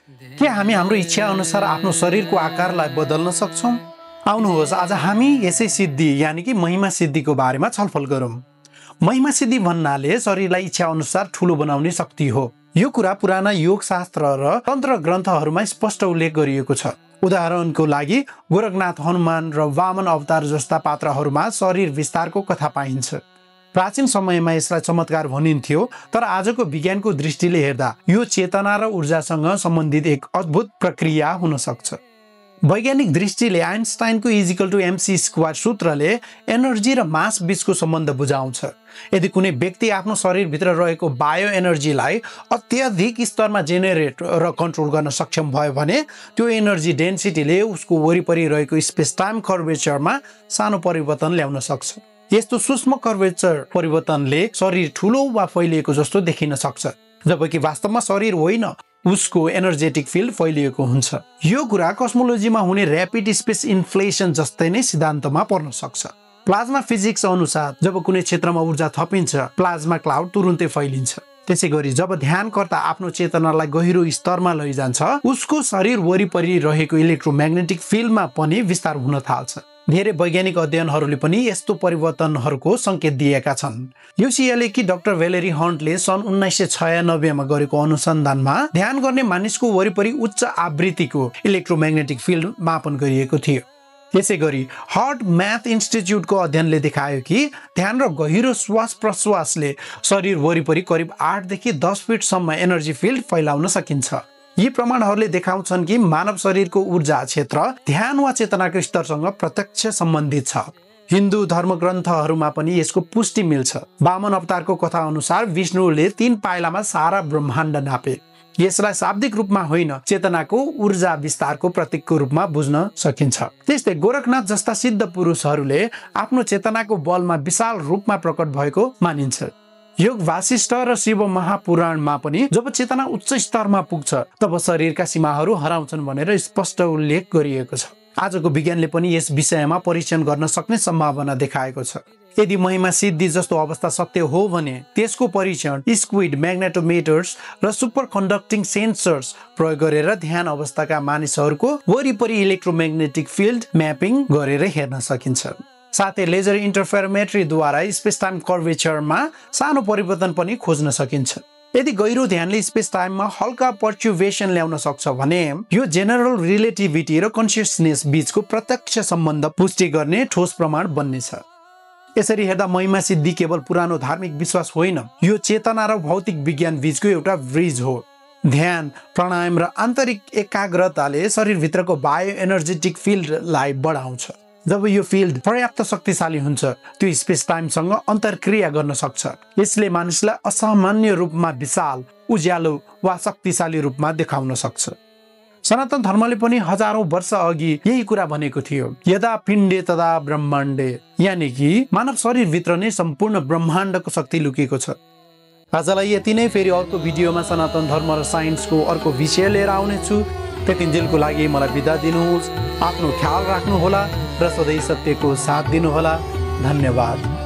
के हामी हाम्रो इच्छा अनुसार आफ्नो शरीरको आकारलाई बदल्न सक्छौं? आउनुहोस् आज हामी यसै सिद्धि यानी कि महिमा सिद्धिको बारेमा छलफल गरौँ। महिमा सिद्धि भन्नाले शरीरलाई इच्छा अनुसार ठूलो बनाउने शक्ति हो। यो कुरा पुराना योग शास्त्र र तन्त्र ग्रन्थहरूमा स्पष्ट उल्लेख गरिएको छ। उदाहरणको लागि गोरखनाथ, हनुमान र वामन अवतार जस्ता पात्रहरूमा शरीर विस्तारको कथा पाइन्छ। प्राचीन समयमा यसलाई चमत्कार भनिन्थ्यो, तर आजको विज्ञानको दृष्टिले हेर्दा यो चेतना र ऊर्जासँग सम्बन्धित एक अद्भुत प्रक्रिया हुन सक्छ। वैज्ञानिक दृष्टिले आइन्स्टाइनको E=mc² सूत्रले एनर्जी र मास बीचको सम्बन्ध बुझाउँछ। यदि कुनै व्यक्ति आफ्नो शरीरभित्र रहेको बायो एनर्जीलाई अत्यधिक स्तरमा जेनेरेट र कन्ट्रोल गर्न सक्षम भयो भने त्यो एनर्जी डेन्सिटीले उसको वरिपरि रहेको स्पेस टाइम कर्वेचरमा सानो परिवर्तन ल्याउन सक्छ। यस्तो सूक्ष्म कर्वेचर परिवर्तनले शरीर ठूलो वा फैलिएको जस्तो देखिन सक्छ, जबकि वास्तवमा शरीर होइन, उसको एनर्जेटिक फिल्ड फैलिएको हुन्छ। यो कुरा कस्मोलोजीमा हुने र्यापिड स्पेस इन्फ्लेसन जस्तै नै सिद्धान्तमा पर्न सक्छ। प्लाज्मा फिजिक्स अनुसार जब कुनै क्षेत्रमा ऊर्जा थपिन्छ, प्लाज्मा क्लाउड तुरुन्तै फैलिन्छ। त्यसैगरी जब ध्यानकर्ता आफ्नो चेतनालाई गहिरो स्तरमा लैजान्छ, उसको शरीर वरिपरि रहेको इलेक्ट्रोम्याग्नेटिक फिल्डमा पनि विस्तार हुन थाल्छ। धेरै वैज्ञानिक अध्ययनहरूले पनि यस्तो परिवर्तनहरूको संकेत दिएका छन्। UCLA की डाक्टर भेलेरी हन्टले सन् 1996 मा गरेको अनुसन्धानमा ध्यान गर्ने मानिसको वरिपरि उच्च आवृत्तिको इलेक्ट्रोम्याग्नेटिक फिल्ड मापन गरिएको थियो। त्यसैगरी हार्ट म्याथ इन्स्टिट्युटको अध्ययनले देखायो कि ध्यान र गहिरो श्वास प्रश्वासले शरीर वरिपरि करिब 8 देखि 10 फिटसम्म एनर्जी फिल्ड फैलाउन सकिन्छ। यी प्रमाणहरूले देखाउँछन् कि मानव शरीरको ऊर्जा क्षेत्र ध्यान वा चेतनाको स्तरसँग प्रत्यक्ष सम्बन्धित छ। हिन्दू धर्मग्रन्थहरूमा पनि यसको पुष्टि मिल्छ। वामन अवतारको कथा अनुसार विष्णुले 3 पाइलामा सारा ब्रह्माण्ड नापे। यसलाई शाब्दिक रूपमा होइन, चेतनाको ऊर्जा विस्तारको प्रतीकको रूपमा बुझ्न सकिन्छ। त्यस्तै गोरखनाथ जस्ता सिद्ध पुरुषहरूले आफ्नो चेतनाको बलमा विशाल रूपमा प्रकट भएको मानिन्छ। योग वासिष्ठ र शिव महापुराणमा पनि जब चेतना उच्च स्तरमा पुग्छ तब शरीरका सीमाहरू हराउँछन् भनेर स्पष्ट उल्लेख गरिएको छ। आजको विज्ञानले पनि यस विषयमा परीक्षण गर्न सक्ने सम्भावना देखाएको छ। यदि महिमा सिद्धि जस्तो अवस्था सत्य हो भने त्यसको परीक्षण स्क्विड म्याग्नेटोमिटर्स र सुपर कन्डक्टिङ सेन्सर्स प्रयोग गरेर ध्यान अवस्थाका मानिसहरूको वरिपरि इलेक्ट्रोम्याग्नेटिक फिल्ड म्यापिङ गरेर हेर्न सकिन्छ। साथै लेजर इन्टरफेरोमेट्रीद्वारा स्पेस टाइम कर्वेचरमा सानो परिवर्तन पनि खोज्न सकिन्छ। यदि गहिरो ध्यानले स्पेस टाइममा हल्का पर्च्युवेसन ल्याउन सक्छ भने यो जेनरल रिलेटिभिटी र कन्सियसनेस बीचको प्रत्यक्ष सम्बन्ध पुष्टि गर्ने ठोस प्रमाण बन्नेछ। यसरी हेर्दा महिमा सिद्धि केवल पुरानो धार्मिक विश्वास होइन, यो चेतना र भौतिक विज्ञान बीचको एउटा ब्रिज हो। ध्यान, प्राणायाम र आन्तरिक एकाग्रताले शरीरभित्रको बायो एनर्जेटिक फिल्डलाई बढाउँछ। जब यो फिल्ड पर्याप्त शक्तिशाली हुन्छ, त्यो स्पेस टाइमसँग अन्तर्क्रिया गर्न सक्छ। यसले मानिसलाई असामान्य रूपमा विशाल, उज्यालो वा शक्तिशाली रूपमा देखाउन सक्छ। सनातन धर्मले पनि हजारौं वर्ष अघि यही कुरा भनेको थियो, यदा पिण्डे तदा ब्रह्माण्डे, यानी कि मानव शरीरभित्र नै सम्पूर्ण ब्रह्माण्डको शक्ति लुकेको छ। आजलाई यति नै। फेरि अर्को भिडियोमा सनातन धर्म र साइन्सको अर्को विषय लिएर आउनेछु। त्यतिन्जेलको लागि मलाई बिदा दिनुहोस्। आफ्नो ख्याल राख्नुहोला र सधैँ सत्यको साथ दिनुहोला। धन्यवाद।